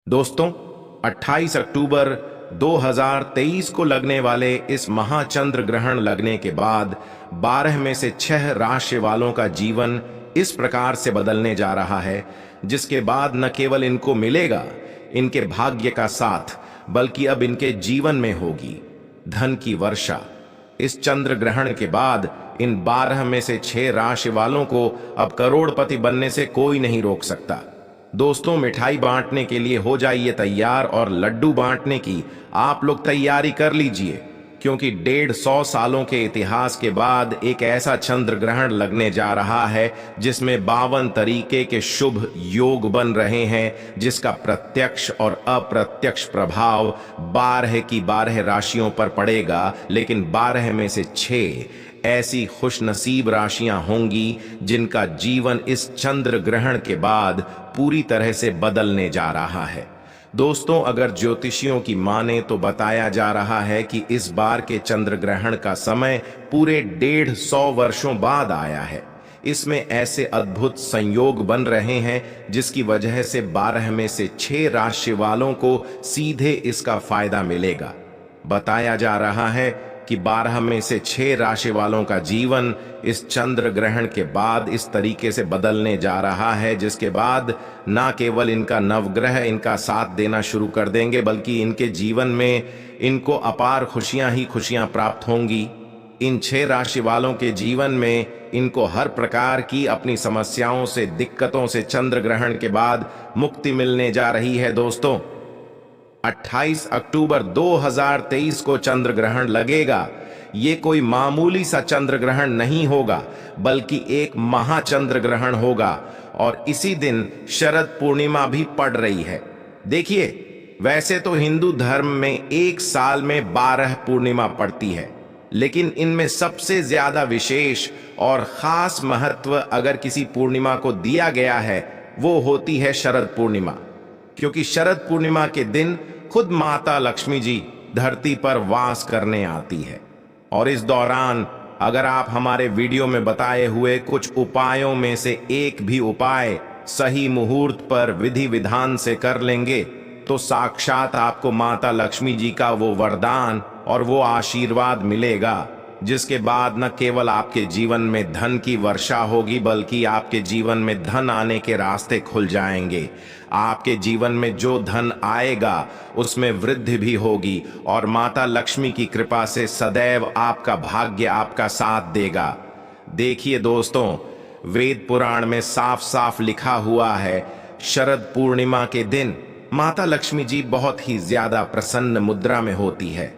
दोस्तों, 28 अक्टूबर 2023 को लगने वाले इस महाचंद्र ग्रहण लगने के बाद 12 में से 6 राशि वालों का जीवन इस प्रकार से बदलने जा रहा है, जिसके बाद न केवल इनको मिलेगा इनके भाग्य का साथ, बल्कि अब इनके जीवन में होगी धन की वर्षा। इस चंद्र ग्रहण के बाद इन 12 में से 6 राशि वालों को अब करोड़पति बनने से कोई नहीं रोक सकता। दोस्तों, मिठाई बांटने के लिए हो जाइए तैयार और लड्डू बांटने की आप लोग तैयारी कर लीजिए, क्योंकि 150 सालों के इतिहास के बाद एक ऐसा चंद्र ग्रहण लगने जा रहा है जिसमें 52 तरीके के शुभ योग बन रहे हैं, जिसका प्रत्यक्ष और अप्रत्यक्ष प्रभाव 12 की 12 राशियों पर पड़ेगा। लेकिन 12 में से 6 ऐसी खुशनसीब राशियां होंगी जिनका जीवन इस चंद्र ग्रहण के बाद पूरी तरह से बदलने जा रहा है। दोस्तों, अगर ज्योतिषियों की माने तो बताया जा रहा है कि इस बार के चंद्र ग्रहण का समय पूरे 150 वर्षों बाद आया है। इसमें ऐसे अद्भुत संयोग बन रहे हैं जिसकी वजह से 12 में से 6 राशि वालों को सीधे इसका फायदा मिलेगा। बताया जा रहा है कि 12 में से 6 राशि वालों का जीवन इस चंद्र ग्रहण के बाद इस तरीके से बदलने जा रहा है, जिसके बाद ना केवल इनका नवग्रह इनका साथ देना शुरू कर देंगे, बल्कि इनके जीवन में इनको अपार खुशियां ही खुशियां प्राप्त होंगी। इन 6 राशि वालों के जीवन में इनको हर प्रकार की अपनी समस्याओं से, दिक्कतों से चंद्र ग्रहण के बाद मुक्ति मिलने जा रही है। दोस्तों, 28 अक्टूबर 2023 को चंद्र ग्रहण लगेगा। ये कोई मामूली सा चंद्र ग्रहण नहीं होगा, बल्कि एक महाचंद्र ग्रहण होगा, और इसी दिन शरद पूर्णिमा भी पड़ रही है। देखिए, वैसे तो हिंदू धर्म में एक साल में 12 पूर्णिमा पड़ती है, लेकिन इनमें सबसे ज्यादा विशेष और खास महत्व अगर किसी पूर्णिमा को दिया गया है, वो होती है शरद पूर्णिमा। क्योंकि शरद पूर्णिमा के दिन खुद माता लक्ष्मी जी धरती पर वास करने आती है, और इस दौरान अगर आप हमारे वीडियो में बताए हुए कुछ उपायों में से एक भी उपाय सही मुहूर्त पर विधि विधान से कर लेंगे, तो साक्षात आपको माता लक्ष्मी जी का वो वरदान और वो आशीर्वाद मिलेगा, जिसके बाद न केवल आपके जीवन में धन की वर्षा होगी, बल्कि आपके जीवन में धन आने के रास्ते खुल जाएंगे। आपके जीवन में जो धन आएगा उसमें वृद्धि भी होगी, और माता लक्ष्मी की कृपा से सदैव आपका भाग्य आपका साथ देगा। देखिए दोस्तों, वेद पुराण में साफ साफ लिखा हुआ है, शरद पूर्णिमा के दिन माता लक्ष्मी जी बहुत ही ज्यादा प्रसन्न मुद्रा में होती है।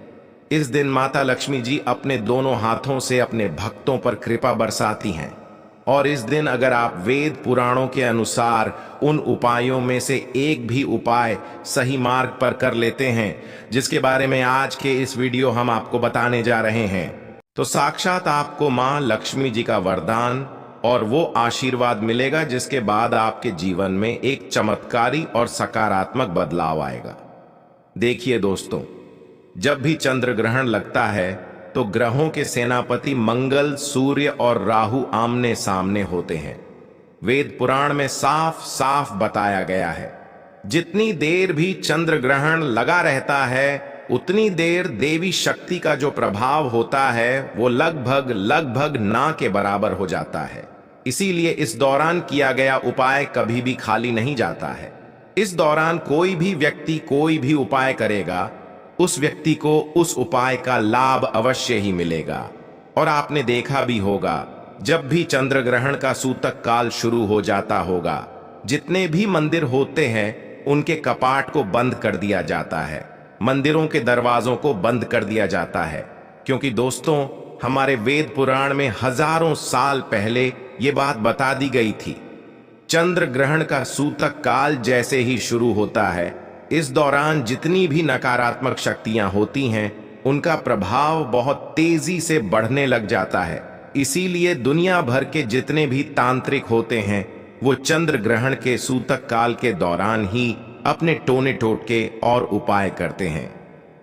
इस दिन माता लक्ष्मी जी अपने दोनों हाथों से अपने भक्तों पर कृपा बरसाती हैं, और इस दिन अगर आप वेद पुराणों के अनुसार उन उपायों में से एक भी उपाय सही मार्ग पर कर लेते हैं, जिसके बारे में आज के इस वीडियो हम आपको बताने जा रहे हैं, तो साक्षात आपको मां लक्ष्मी जी का वरदान और वो आशीर्वाद मिलेगा, जिसके बाद आपके जीवन में एक चमत्कारी और सकारात्मक बदलाव आएगा। देखिए दोस्तों, जब भी चंद्र ग्रहण लगता है तो ग्रहों के सेनापति मंगल, सूर्य और राहु आमने सामने होते हैं। वेद पुराण में साफ साफ बताया गया है, जितनी देर भी चंद्र ग्रहण लगा रहता है, उतनी देर देवी शक्ति का जो प्रभाव होता है वो लगभग लगभग ना के बराबर हो जाता है। इसीलिए इस दौरान किया गया उपाय कभी भी खाली नहीं जाता है। इस दौरान कोई भी व्यक्ति कोई भी उपाय करेगा, उस व्यक्ति को उस उपाय का लाभ अवश्य ही मिलेगा। और आपने देखा भी होगा, जब भी चंद्र ग्रहण का सूतक काल शुरू हो जाता होगा, जितने भी मंदिर होते हैं उनके कपाट को बंद कर दिया जाता है, मंदिरों के दरवाजों को बंद कर दिया जाता है। क्योंकि दोस्तों, हमारे वेद पुराण में हजारों साल पहले ये बात बता दी गई थी, चंद्र ग्रहण का सूतक काल जैसे ही शुरू होता है, इस दौरान जितनी भी नकारात्मक शक्तियां होती हैं उनका प्रभाव बहुत तेजी से बढ़ने लग जाता है। इसीलिए दुनिया भर के जितने भी तांत्रिक होते हैं वो चंद्र ग्रहण के सूतक काल के दौरान ही अपने टोने टोटके और उपाय करते हैं।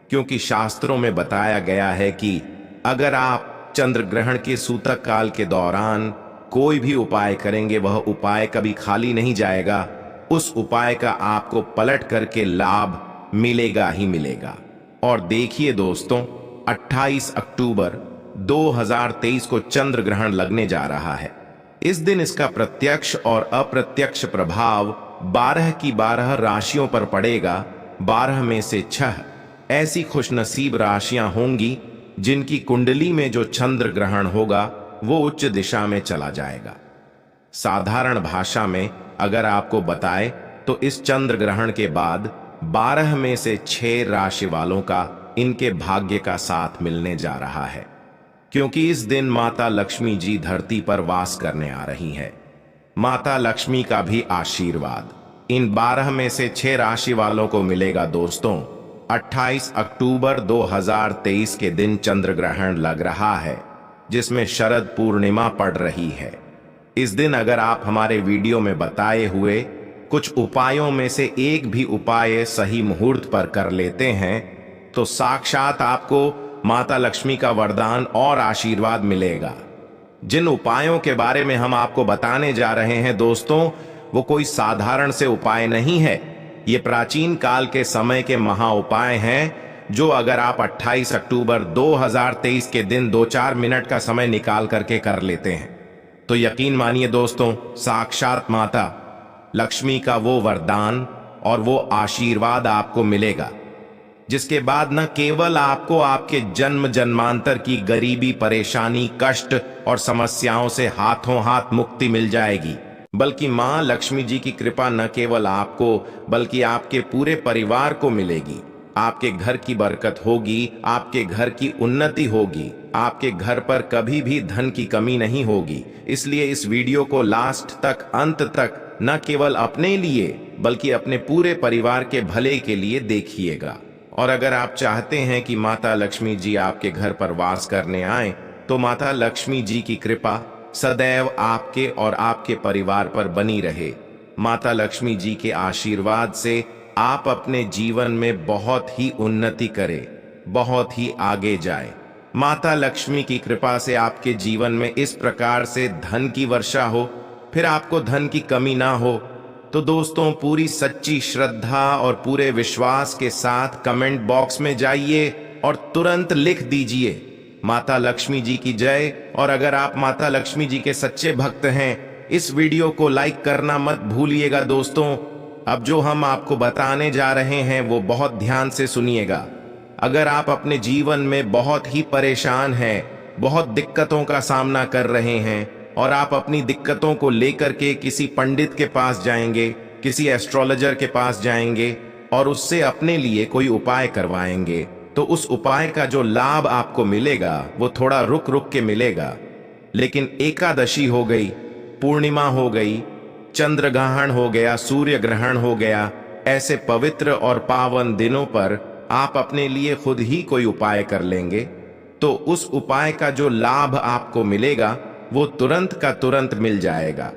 क्योंकि शास्त्रों में बताया गया है कि अगर आप चंद्र ग्रहण के सूतक काल के दौरान कोई भी उपाय करेंगे, वह उपाय कभी खाली नहीं जाएगा। उस उपाय का आपको पलट करके लाभ मिलेगा ही मिलेगा। और देखिए दोस्तों, 28 अक्टूबर 2023 को चंद्र ग्रहण लगने जा रहा है। इस दिन इसका प्रत्यक्ष और अप्रत्यक्ष प्रभाव 12 की 12 राशियों पर पड़ेगा। 12 में से 6 ऐसी खुशनसीब राशियां होंगी जिनकी कुंडली में जो चंद्र ग्रहण होगा वो उच्च दिशा में चला जाएगा। साधारण भाषा में अगर आपको बताए तो इस चंद्र ग्रहण के बाद 12 में से 6 राशि वालों का इनके भाग्य का साथ मिलने जा रहा है, क्योंकि इस दिन माता लक्ष्मी जी धरती पर वास करने आ रही है। माता लक्ष्मी का भी आशीर्वाद इन 12 में से 6 राशि वालों को मिलेगा। दोस्तों, 28 अक्टूबर 2023 के दिन चंद्र ग्रहण लग रहा है, जिसमें शरद पूर्णिमा पड़ रही है। इस दिन अगर आप हमारे वीडियो में बताए हुए कुछ उपायों में से एक भी उपाय सही मुहूर्त पर कर लेते हैं तो साक्षात आपको माता लक्ष्मी का वरदान और आशीर्वाद मिलेगा। जिन उपायों के बारे में हम आपको बताने जा रहे हैं दोस्तों, वो कोई साधारण से उपाय नहीं है। ये प्राचीन काल के समय के महा उपाय हैं, जो अगर आप 28 अक्टूबर 2023 के दिन 2-4 मिनट का समय निकाल करके कर लेते हैं तो यकीन मानिए दोस्तों, साक्षात माता लक्ष्मी का वो वरदान और वो आशीर्वाद आपको मिलेगा, जिसके बाद न केवल आपको आपके जन्म जन्मांतर की गरीबी, परेशानी, कष्ट और समस्याओं से हाथों हाथ मुक्ति मिल जाएगी, बल्कि मां लक्ष्मी जी की कृपा न केवल आपको बल्कि आपके पूरे परिवार को मिलेगी। आपके घर की बरकत होगी, आपके घर की उन्नति होगी, आपके घर पर कभी भी धन की कमी नहीं होगी। इसलिए इस वीडियो को लास्ट तक, अंत तक न केवल अपने लिए बल्कि अपने पूरे परिवार के भले के लिए देखिएगा। और अगर आप चाहते हैं कि माता लक्ष्मी जी आपके घर पर वास करने आए तो माता लक्ष्मी जी की कृपा सदैव आपके और आपके परिवार पर बनी रहे। माता लक्ष्मी जी के आशीर्वाद से आप अपने जीवन में बहुत ही उन्नति करें, बहुत ही आगे जाए। माता लक्ष्मी की कृपा से आपके जीवन में इस प्रकार से धन की वर्षा हो, फिर आपको धन की कमी ना हो। तो दोस्तों, पूरी सच्ची श्रद्धा और पूरे विश्वास के साथ कमेंट बॉक्स में जाइए और तुरंत लिख दीजिए माता लक्ष्मी जी की जय। और अगर आप माता लक्ष्मी जी के सच्चे भक्त हैं, इस वीडियो को लाइक करना मत भूलिएगा। दोस्तों, अब जो हम आपको बताने जा रहे हैं वो बहुत ध्यान से सुनिएगा। अगर आप अपने जीवन में बहुत ही परेशान हैं, बहुत दिक्कतों का सामना कर रहे हैं और आप अपनी दिक्कतों को लेकर के किसी पंडित के पास जाएंगे, किसी एस्ट्रोलॉजर के पास जाएंगे और उससे अपने लिए कोई उपाय करवाएंगे, तो उस उपाय का जो लाभ आपको मिलेगा वो थोड़ा रुक रुक के मिलेगा। लेकिन एकादशी हो गई, पूर्णिमा हो गई, चंद्र ग्रहण हो गया, सूर्य ग्रहण हो गया, ऐसे पवित्र और पावन दिनों पर आप अपने लिए खुद ही कोई उपाय कर लेंगे तो उस उपाय का जो लाभ आपको मिलेगा वो तुरंत का तुरंत मिल जाएगा।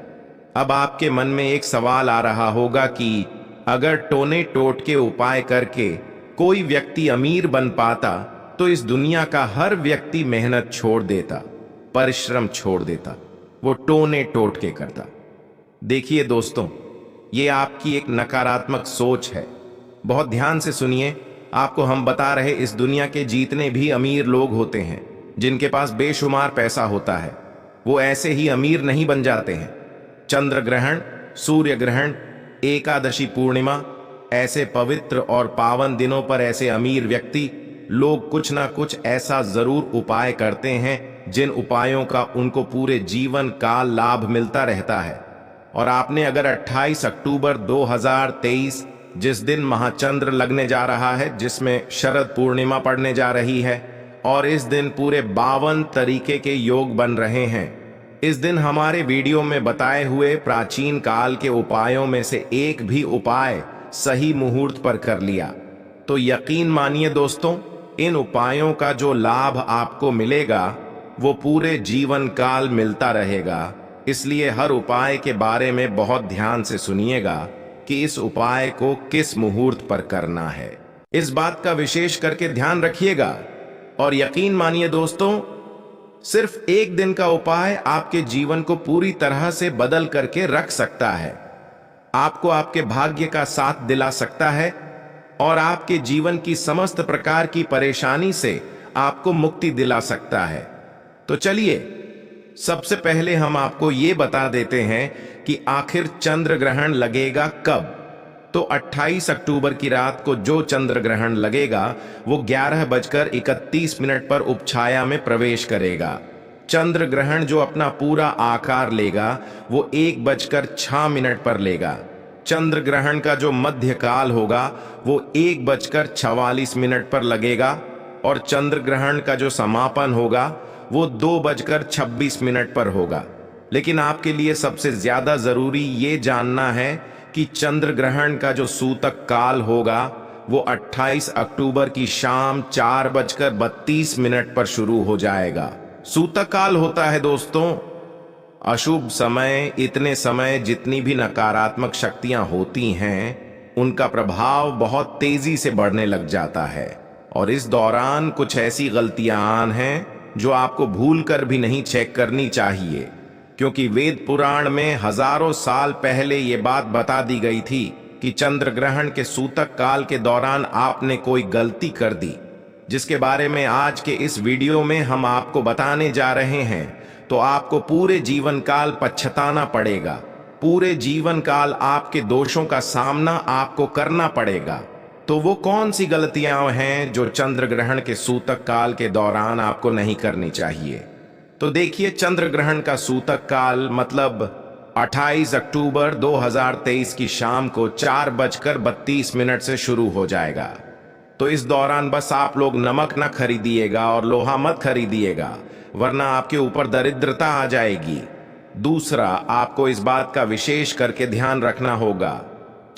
अब आपके मन में एक सवाल आ रहा होगा कि अगर टोने टोट के उपाय करके कोई व्यक्ति अमीर बन पाता तो इस दुनिया का हर व्यक्ति मेहनत छोड़ देता, परिश्रम छोड़ देता, वो टोने टोट के करता। देखिए दोस्तों, ये आपकी एक नकारात्मक सोच है। बहुत ध्यान से सुनिए, आपको हम बता रहे इस दुनिया के जितने भी अमीर लोग होते हैं, जिनके पास बेशुमार पैसा होता है, वो ऐसे ही अमीर नहीं बन जाते हैं। चंद्र ग्रहण, सूर्य ग्रहण, एकादशी, पूर्णिमा, ऐसे पवित्र और पावन दिनों पर ऐसे अमीर व्यक्ति लोग कुछ ना कुछ ऐसा जरूर उपाय करते हैं जिन उपायों का उनको पूरे जीवन काल लाभ मिलता रहता है। और आपने अगर 28 अक्टूबर 2023 जिस दिन महाचंद्र लगने जा रहा है, जिसमें शरद पूर्णिमा पड़ने जा रही है और इस दिन पूरे 52 तरीके के योग बन रहे हैं, इस दिन हमारे वीडियो में बताए हुए प्राचीन काल के उपायों में से एक भी उपाय सही मुहूर्त पर कर लिया तो यकीन मानिए दोस्तों, इन उपायों का जो लाभ आपको मिलेगा वो पूरे जीवन काल मिलता रहेगा। इसलिए हर उपाय के बारे में बहुत ध्यान से सुनिएगा कि इस उपाय को किस मुहूर्त पर करना है। इस बात का विशेष करके ध्यान रखिएगा और यकीन मानिए दोस्तों, सिर्फ एक दिन का उपाय आपके जीवन को पूरी तरह से बदल करके रख सकता है। आपको आपके भाग्य का साथ दिला सकता है और आपके जीवन की समस्त प्रकार की परेशानी से आपको मुक्ति दिला सकता है। तो चलिए, सबसे पहले हम आपको ये बता देते हैं कि आखिर चंद्र ग्रहण लगेगा कब। तो 28 अक्टूबर की रात को जो चंद्र ग्रहण लगेगा वो 11:31 पर उपछाया में प्रवेश करेगा। चंद्र ग्रहण जो अपना पूरा आकार लेगा वो 1:06 पर लेगा। चंद्र ग्रहण का जो मध्य काल होगा वो 1:44 पर लगेगा और चंद्र ग्रहण का जो समापन होगा वो 2:26 पर होगा। लेकिन आपके लिए सबसे ज्यादा जरूरी ये जानना है कि चंद्र ग्रहण का जो सूतक काल होगा वो 28 अक्टूबर की शाम 4:32 पर शुरू हो जाएगा। सूतक काल होता है दोस्तों अशुभ समय। इतने समय जितनी भी नकारात्मक शक्तियां होती हैं उनका प्रभाव बहुत तेजी से बढ़ने लग जाता है और इस दौरान कुछ ऐसी गलतियां हैं जो आपको भूल कर भी नहीं चेक करनी चाहिए, क्योंकि वेद पुराण में हजारों साल पहले ये बात बता दी गई थी कि चंद्र ग्रहण के सूतक काल के दौरान आपने कोई गलती कर दी, जिसके बारे में आज के इस वीडियो में हम आपको बताने जा रहे हैं। तो आपको पूरे जीवन काल पछताना पड़ेगा। पूरे जीवन काल आपके दोषों का सामना आपको करना पड़ेगा। तो वो कौन सी गलतियां हैं जो चंद्र ग्रहण के सूतक काल के दौरान आपको नहीं करनी चाहिए? तो देखिए, चंद्र ग्रहण का सूतक काल मतलब 28 अक्टूबर 2023 की शाम को 4:32 से शुरू हो जाएगा। तो इस दौरान बस आप लोग नमक न खरीदिएगा और लोहा मत खरीदिएगा, वरना आपके ऊपर दरिद्रता आ जाएगी। दूसरा, आपको इस बात का विशेष करके ध्यान रखना होगा,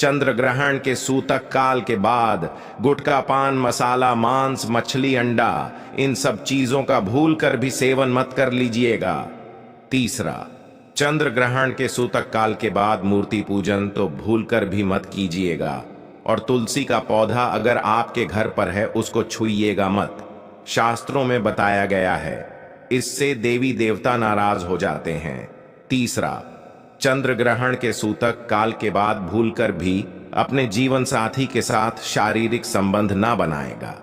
चंद्र ग्रहण के सूतक काल के बाद गुटखा, पान मसाला, मांस, मछली, अंडा, इन सब चीजों का भूल कर भी सेवन मत कर लीजिएगा। तीसरा, चंद्र ग्रहण के सूतक काल के बाद मूर्ति पूजन तो भूल कर भी मत कीजिएगा और तुलसी का पौधा अगर आपके घर पर है उसको छुइएगा मत। शास्त्रों में बताया गया है इससे देवी देवता नाराज हो जाते हैं। तीसरा, चंद्र ग्रहण के सूतक काल के बाद भूलकर भी अपने जीवन साथी के साथ शारीरिक संबंध ना बनाएगा।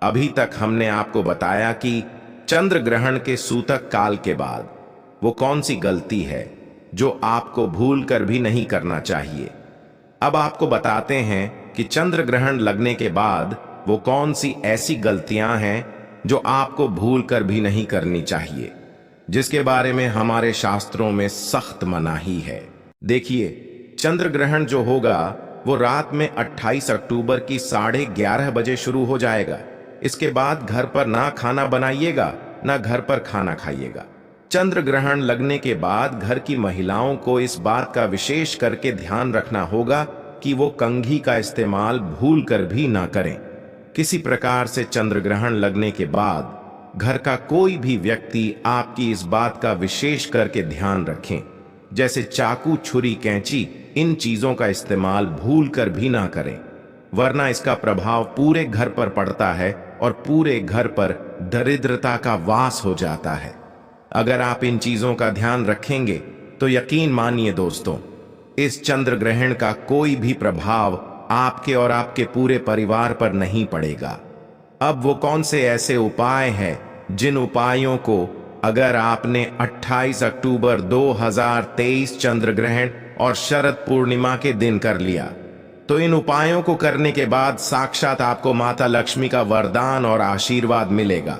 अभी तक हमने आपको बताया कि चंद्र ग्रहण के सूतक काल के बाद वो कौन सी गलती है जो आपको भूल कर भी नहीं करना चाहिए। अब आपको बताते हैं कि चंद्र ग्रहण लगने के बाद वो कौन सी ऐसी गलतियां हैं जो आपको भूल कर भी नहीं करनी चाहिए, जिसके बारे में हमारे शास्त्रों में सख्त मनाही है। देखिए, चंद्र ग्रहण जो होगा वो रात में 28 अक्टूबर की 11:30 बजे शुरू हो जाएगा। इसके बाद घर पर ना खाना बनाइएगा ना घर पर खाना खाइएगा। चंद्र ग्रहण लगने के बाद घर की महिलाओं को इस बात का विशेष करके ध्यान रखना होगा कि वो कंघी का इस्तेमाल भूल कर भी ना करें। किसी प्रकार से चंद्र ग्रहण लगने के बाद घर का कोई भी व्यक्ति आपकी इस बात का विशेष करके ध्यान रखें, जैसे चाकू, छुरी, कैंची, इन चीजों का इस्तेमाल भूल कर भी ना करें, वरना इसका प्रभाव पूरे घर पर पड़ता है और पूरे घर पर दरिद्रता का वास हो जाता है। अगर आप इन चीजों का ध्यान रखेंगे तो यकीन मानिए दोस्तों, इस चंद्र ग्रहण का कोई भी प्रभाव आपके और आपके पूरे परिवार पर नहीं पड़ेगा। अब वो कौन से ऐसे उपाय हैं जिन उपायों को अगर आपने 28 अक्टूबर 2023 चंद्र ग्रहण और शरद पूर्णिमा के दिन कर लिया तो इन उपायों को करने के बाद साक्षात आपको माता लक्ष्मी का वरदान और आशीर्वाद मिलेगा।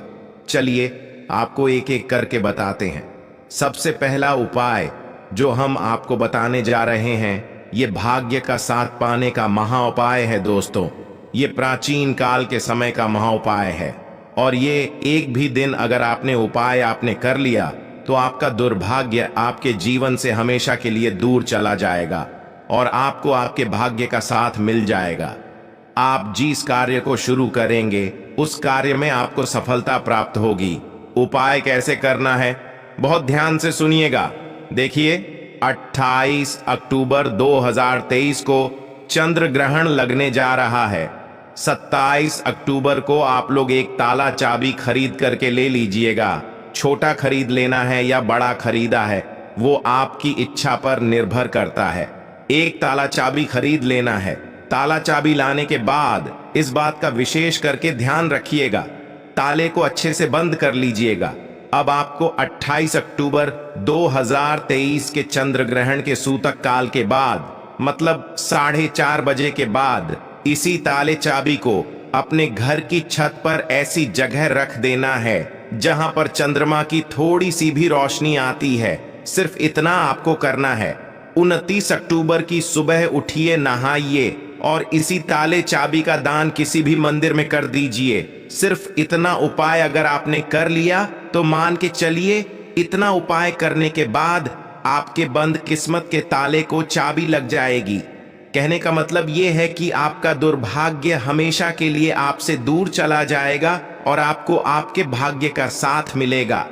चलिए आपको एक एक करके बताते हैं। सबसे पहला उपाय जो हम आपको बताने जा रहे हैं ये भाग्य का साथ पाने का महा उपाय है दोस्तों। ये प्राचीन काल के समय का महा उपाय है और ये एक भी दिन अगर आपने उपाय कर लिया तो आपका दुर्भाग्य आपके जीवन से हमेशा के लिए दूर चला जाएगा और आपको आपके भाग्य का साथ मिल जाएगा। आप जिस कार्य को शुरू करेंगे उस कार्य में आपको सफलता प्राप्त होगी। उपाय कैसे करना है बहुत ध्यान से सुनिएगा। देखिए, 28 अक्टूबर 2023 को चंद्र ग्रहण लगने जा रहा है। 27 अक्टूबर को आप लोग एक ताला चाबी खरीद करके ले लीजिएगा। छोटा खरीद लेना है या बड़ा खरीदा है वो आपकी इच्छा पर निर्भर करता है। एक ताला चाबी खरीद लेना है। ताला चाबी लाने के बाद इस बात का विशेष करके ध्यान रखिएगा, ताले को अच्छे से बंद कर लीजिएगा। अब आपको 28 अक्टूबर 2023 के चंद्र ग्रहण के सूतक काल के बाद, मतलब 4:30 बजे के बाद, इसी ताले चाबी को अपने घर की छत पर ऐसी जगह रख देना है जहां पर चंद्रमा की थोड़ी सी भी रोशनी आती है। सिर्फ इतना आपको करना है। 29 अक्टूबर की सुबह उठिए, नहाइए और इसी ताले चाबी का दान किसी भी मंदिर में कर दीजिए। सिर्फ इतना उपाय अगर आपने कर लिया तो मान के चलिए, इतना उपाय करने के बाद आपके बंद किस्मत के ताले को चाबी लग जाएगी। कहने का मतलब यह है कि आपका दुर्भाग्य हमेशा के लिए आपसे दूर चला जाएगा और आपको आपके भाग्य का साथ मिलेगा।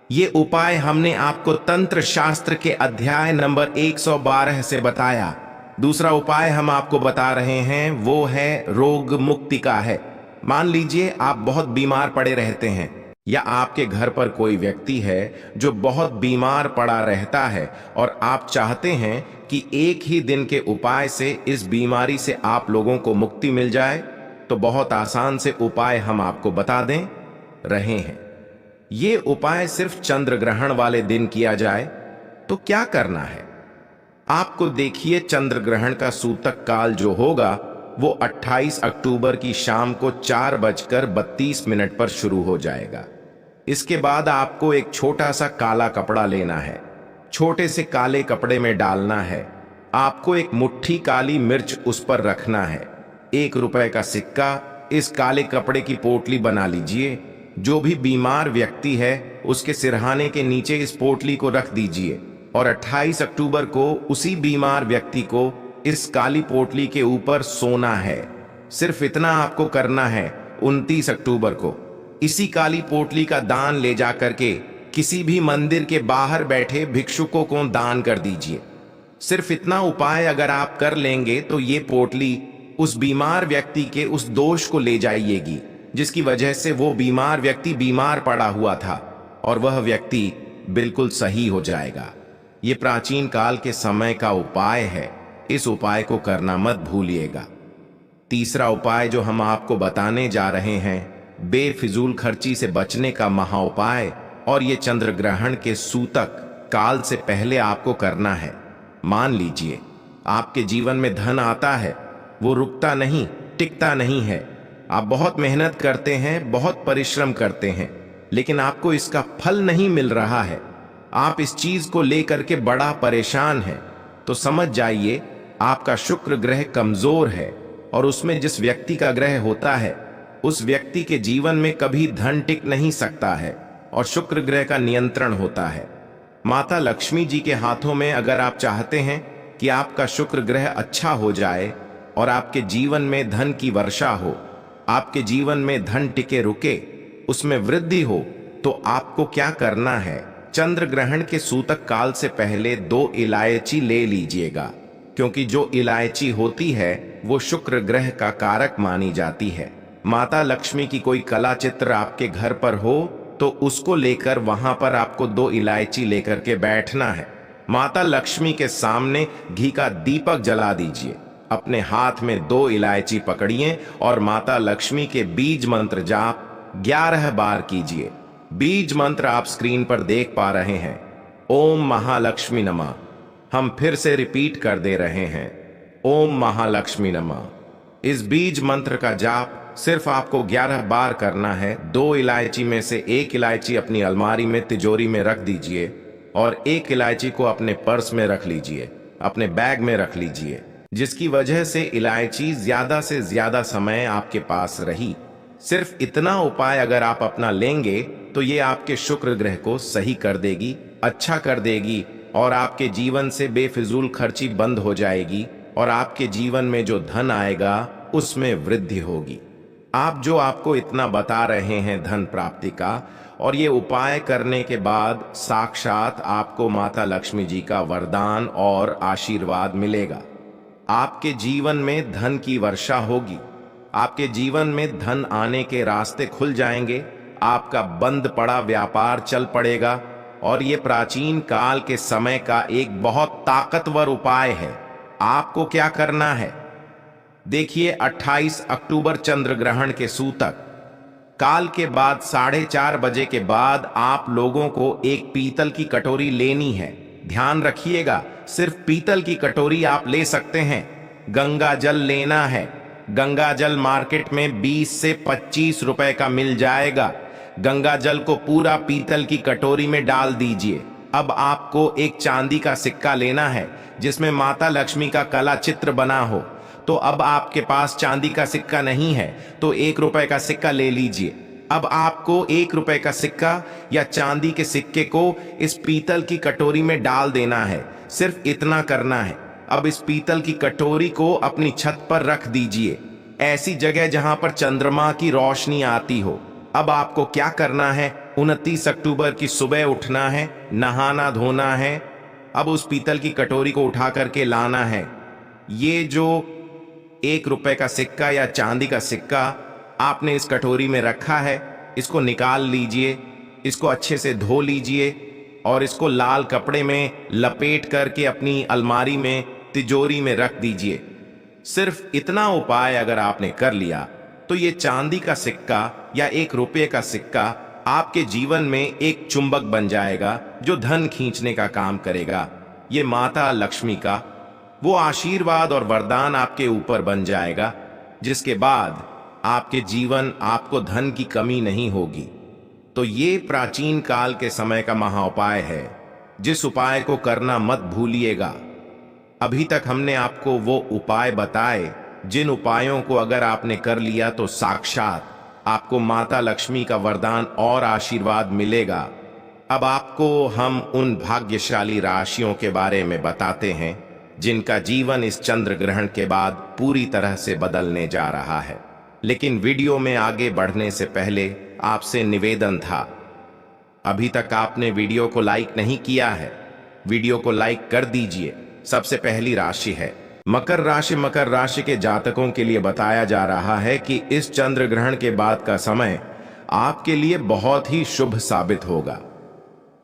ये उपाय हमने आपको तंत्र शास्त्र के अध्याय नंबर 112 से बताया। दूसरा उपाय हम आपको बता रहे हैं वो है रोग मुक्ति का है। मान लीजिए आप बहुत बीमार पड़े रहते हैं या आपके घर पर कोई व्यक्ति है जो बहुत बीमार पड़ा रहता है और आप चाहते हैं कि एक ही दिन के उपाय से इस बीमारी से आप लोगों को मुक्ति मिल जाए, तो बहुत आसान से उपाय हम आपको बता दें रहे हैं। ये उपाय सिर्फ चंद्र ग्रहण वाले दिन किया जाए। तो क्या करना है आपको, देखिए चंद्र ग्रहण का सूतक काल जो होगा वो 28 अक्टूबर की शाम को 4:32 पर शुरू हो जाएगा। इसके बाद आपको एक छोटा सा काला कपड़ा लेना है, छोटे से काले कपड़े में डालना है। आपको एक मुट्ठी काली मिर्च उस पर रखना है। 1 रुपए का सिक्का इस काले कपड़े की पोटली बना लीजिए। जो भी बीमार व्यक्ति है उसके सिरहाने के नीचे इस पोटली को रख दीजिए और 28 अक्टूबर को उसी बीमार व्यक्ति को इस काली पोटली के ऊपर सोना है। सिर्फ इतना आपको करना है। 29 अक्टूबर को इसी काली पोटली का दान ले जाकर के किसी भी मंदिर के बाहर बैठे भिक्षुकों को दान कर दीजिए। सिर्फ इतना उपाय अगर आप कर लेंगे तो ये पोटली उस बीमार व्यक्ति के उस दोष को ले जाएगी जिसकी वजह से वो बीमार व्यक्ति बीमार पड़ा हुआ था, और वह व्यक्ति बिल्कुल सही हो जाएगा। ये प्राचीन काल के समय का उपाय है। इस उपाय को करना मत भूलिएगा। तीसरा उपाय जो हम आपको बताने जा रहे हैं, बेफिजूल खर्ची से बचने का महा उपाय, और ये चंद्र ग्रहण के सूतक काल से पहले आपको करना है। मान लीजिए आपके जीवन में धन आता है, वो रुकता नहीं, टिकता नहीं है। आप बहुत मेहनत करते हैं, बहुत परिश्रम करते हैं, लेकिन आपको इसका फल नहीं मिल रहा है। आप इस चीज को लेकर के बड़ा परेशान हैं। तो समझ जाइए आपका शुक्र ग्रह कमजोर है, और उसमें जिस व्यक्ति का ग्रह होता है उस व्यक्ति के जीवन में कभी धन टिक नहीं सकता है, और शुक्र ग्रह का नियंत्रण होता है। माता लक्ष्मी जी के हाथों में अगर आप चाहते हैं कि आपका शुक्र ग्रह अच्छा हो जाए और आपके जीवन में धन की वर्षा हो, आपके जीवन में धन टिके रुके, उसमें वृद्धि हो, तो आपको क्या करना है, चंद्र ग्रहण के सूतक काल से पहले 2 इलायची ले लीजिएगा, क्योंकि जो इलायची होती है वो शुक्र ग्रह का कारक मानी जाती है। माता लक्ष्मी की कोई कला चित्र आपके घर पर हो तो उसको लेकर वहां पर आपको 2 इलायची लेकर के बैठना है। माता लक्ष्मी के सामने घी का दीपक जला दीजिए। अपने हाथ में 2 इलायची पकड़िए और माता लक्ष्मी के बीज मंत्र जाप 11 बार कीजिए। बीज मंत्र आप स्क्रीन पर देख पा रहे हैं। ओम महालक्ष्मी नमः। हम फिर से रिपीट कर दे रहे हैं, ओम महालक्ष्मी नमः। इस बीज मंत्र का जाप सिर्फ आपको 11 बार करना है। 2 इलायची में से 1 इलायची अपनी अलमारी में तिजोरी में रख दीजिए और 1 इलायची को अपने पर्स में रख लीजिए, अपने बैग में रख लीजिए, जिसकी वजह से इलायची ज्यादा से ज्यादा समय आपके पास रही। सिर्फ इतना उपाय अगर आप अपना लेंगे तो ये आपके शुक्र ग्रह को सही कर देगी, अच्छा कर देगी, और आपके जीवन से बेफिजूल खर्ची बंद हो जाएगी, और आपके जीवन में जो धन आएगा उसमें वृद्धि होगी। आप जो आपको इतना बता रहे हैं धन प्राप्ति का, और ये उपाय करने के बाद साक्षात आपको माता लक्ष्मी जी का वरदान और आशीर्वाद मिलेगा। आपके जीवन में धन की वर्षा होगी, आपके जीवन में धन आने के रास्ते खुल जाएंगे, आपका बंद पड़ा व्यापार चल पड़ेगा। और ये प्राचीन काल के समय का एक बहुत ताकतवर उपाय है। आपको क्या करना है, देखिए 28 अक्टूबर चंद्र ग्रहण के सूतक काल के बाद 4:30 बजे के बाद आप लोगों को एक पीतल की कटोरी लेनी है। ध्यान रखिएगा, सिर्फ पीतल की कटोरी आप ले सकते हैं। गंगा जल लेना है। गंगा जल मार्केट में 20 से 25 रुपए का मिल जाएगा। गंगा जल को पूरा पीतल की कटोरी में डाल दीजिए। अब आपको एक चांदी का सिक्का लेना है जिसमें माता लक्ष्मी का कला चित्र बना हो। तो अब आपके पास चांदी का सिक्का नहीं है तो 1 रुपए का सिक्का ले लीजिए। अब आपको 1 रुपए का सिक्का या चांदी के सिक्के को इस पीतल की कटोरी में डाल देना है। सिर्फ इतना करना है। अब इस पीतल की कटोरी को अपनी छत पर रख दीजिए, ऐसी जगह जहां पर चंद्रमा की रोशनी आती हो। अब आपको क्या करना है, 29 अक्टूबर की सुबह उठना है, नहाना धोना है। अब उस पीतल की कटोरी को उठा करके लाना है। ये जो 1 रुपए का सिक्का या चांदी का सिक्का आपने इस कटोरी में रखा है, इसको निकाल लीजिए, इसको अच्छे से धो लीजिए और इसको लाल कपड़े में लपेट करके अपनी अलमारी में, तिजोरी में रख दीजिए। सिर्फ इतना उपाय अगर आपने कर लिया तो ये चांदी का सिक्का या 1 रुपये का सिक्का आपके जीवन में एक चुंबक बन जाएगा जो धन खींचने का काम करेगा। ये माता लक्ष्मी का वो आशीर्वाद और वरदान आपके ऊपर बन जाएगा, जिसके बाद आपके जीवन, आपको धन की कमी नहीं होगी। तो ये प्राचीन काल के समय का महाउपाय है, जिस उपाय को करना मत भूलिएगा। अभी तक हमने आपको वो उपाय बताए जिन उपायों को अगर आपने कर लिया तो साक्षात आपको माता लक्ष्मी का वरदान और आशीर्वाद मिलेगा। अब आपको हम उन भाग्यशाली राशियों के बारे में बताते हैं जिनका जीवन इस चंद्र ग्रहण के बाद पूरी तरह से बदलने जा रहा है। लेकिन वीडियो में आगे बढ़ने से पहले आपसे निवेदन था, अभी तक आपने वीडियो को लाइक नहीं किया है, वीडियो को लाइक कर दीजिए। सबसे पहली राशि है मकर राशि। मकर राशि के जातकों के लिए बताया जा रहा है कि इस चंद्र ग्रहण के बाद का समय आपके लिए बहुत ही शुभ साबित होगा।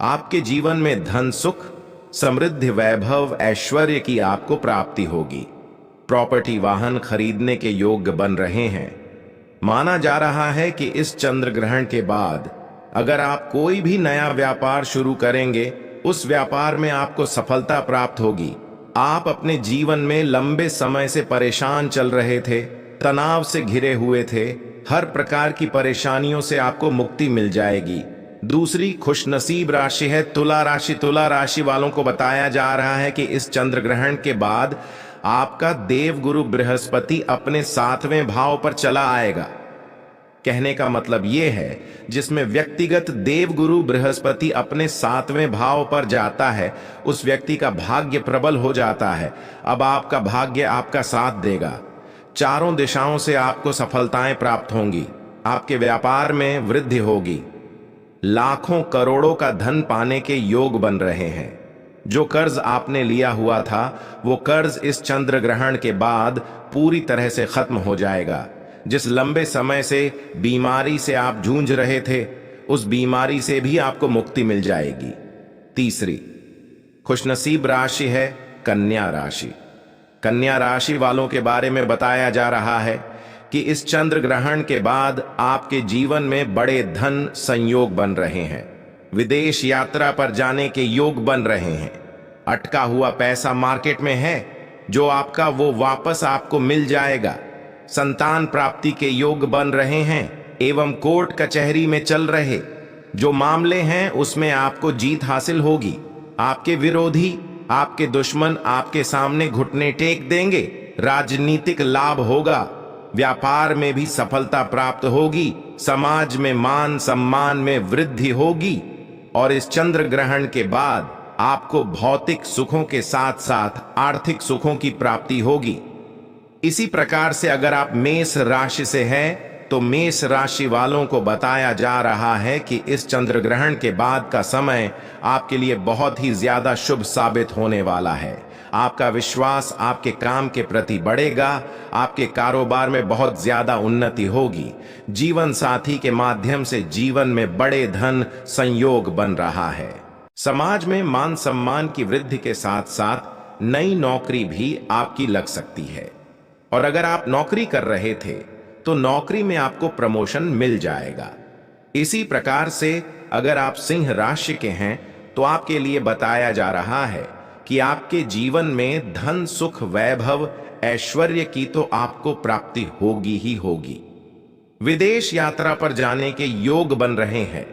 आपके जीवन में धन, सुख, समृद्धि, वैभव, ऐश्वर्य की आपको प्राप्ति होगी। प्रॉपर्टी, वाहन खरीदने के योग्य बन रहे हैं। माना जा रहा है कि इस चंद्र ग्रहण के बाद अगर आप कोई भी नया व्यापार शुरू करेंगे, उस व्यापार में आपको सफलता प्राप्त होगी। आप अपने जीवन में लंबे समय से परेशान चल रहे थे, तनाव से घिरे हुए थे, हर प्रकार की परेशानियों से आपको मुक्ति मिल जाएगी। दूसरी खुशनसीब राशि है तुला राशि। तुला राशि वालों को बताया जा रहा है कि इस चंद्र ग्रहण के बाद आपका देवगुरु बृहस्पति अपने 7वें भाव पर चला आएगा। कहने का मतलब यह है, जिसमें व्यक्तिगत देवगुरु बृहस्पति अपने 7वें भाव पर जाता है, उस व्यक्ति का भाग्य प्रबल हो जाता है। अब आपका भाग्य आपका साथ देगा। चारों दिशाओं से आपको सफलताएं प्राप्त होंगी। आपके व्यापार में वृद्धि होगी। लाखों करोड़ों का धन पाने के योग बन रहे हैं। जो कर्ज आपने लिया हुआ था, वो कर्ज इस चंद्र ग्रहण के बाद पूरी तरह से खत्म हो जाएगा। जिस लंबे समय से बीमारी से आप जूझ रहे थे, उस बीमारी से भी आपको मुक्ति मिल जाएगी। तीसरी खुशनसीब राशि है कन्या राशि। कन्या राशि वालों के बारे में बताया जा रहा है कि इस चंद्र ग्रहण के बाद आपके जीवन में बड़े धन संयोग बन रहे हैं। विदेश यात्रा पर जाने के योग बन रहे हैं। अटका हुआ पैसा मार्केट में है जो आपका, वो वापस आपको मिल जाएगा। संतान प्राप्ति के योग बन रहे हैं एवं कोर्ट कचहरी में चल रहे जो मामले हैं उसमें आपको जीत हासिल होगी। आपके विरोधी, आपके दुश्मन आपके सामने घुटने टेक देंगे। राजनीतिक लाभ होगा। व्यापार में भी सफलता प्राप्त होगी। समाज में मान सम्मान में वृद्धि होगी। और इस चंद्र ग्रहण के बाद आपको भौतिक सुखों के साथ साथ आर्थिक सुखों की प्राप्ति होगी। इसी प्रकार से अगर आप मेष राशि से हैं, तो मेष राशि वालों को बताया जा रहा है कि इस चंद्र ग्रहण के बाद का समय आपके लिए बहुत ही ज्यादा शुभ साबित होने वाला है। आपका विश्वास आपके काम के प्रति बढ़ेगा। आपके कारोबार में बहुत ज्यादा उन्नति होगी। जीवन साथी के माध्यम से जीवन में बड़े धन संयोग बन रहा है। समाज में मान सम्मान की वृद्धि के साथ साथ नई नौकरी भी आपकी लग सकती है। और अगर आप नौकरी कर रहे थे तो नौकरी में आपको प्रमोशन मिल जाएगा। इसी प्रकार से अगर आप सिंह राशि के हैं तो आपके लिए बताया जा रहा है कि आपके जीवन में धन, सुख, वैभव, ऐश्वर्य की तो आपको प्राप्ति होगी ही होगी। विदेश यात्रा पर जाने के योग बन रहे हैं।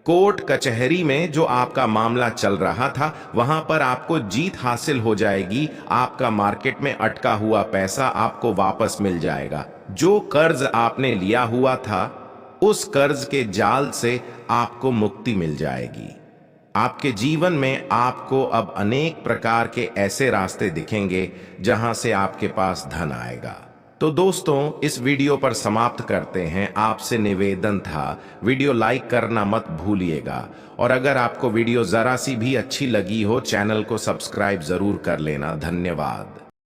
कोर्ट कचहरी में जो आपका मामला चल रहा था वहां पर आपको जीत हासिल हो जाएगी। आपका मार्केट में अटका हुआ पैसा आपको वापस मिल जाएगा। जो कर्ज आपने लिया हुआ था उस कर्ज के जाल से आपको मुक्ति मिल जाएगी। आपके जीवन में आपको अब अनेक प्रकार के ऐसे रास्ते दिखेंगे जहां से आपके पास धन आएगा। तो दोस्तों, इस वीडियो पर समाप्त करते हैं। आपसे निवेदन था, वीडियो लाइक करना मत भूलिएगा। और अगर आपको वीडियो जरा सी भी अच्छी लगी हो, चैनल को सब्सक्राइब जरूर कर लेना। धन्यवाद।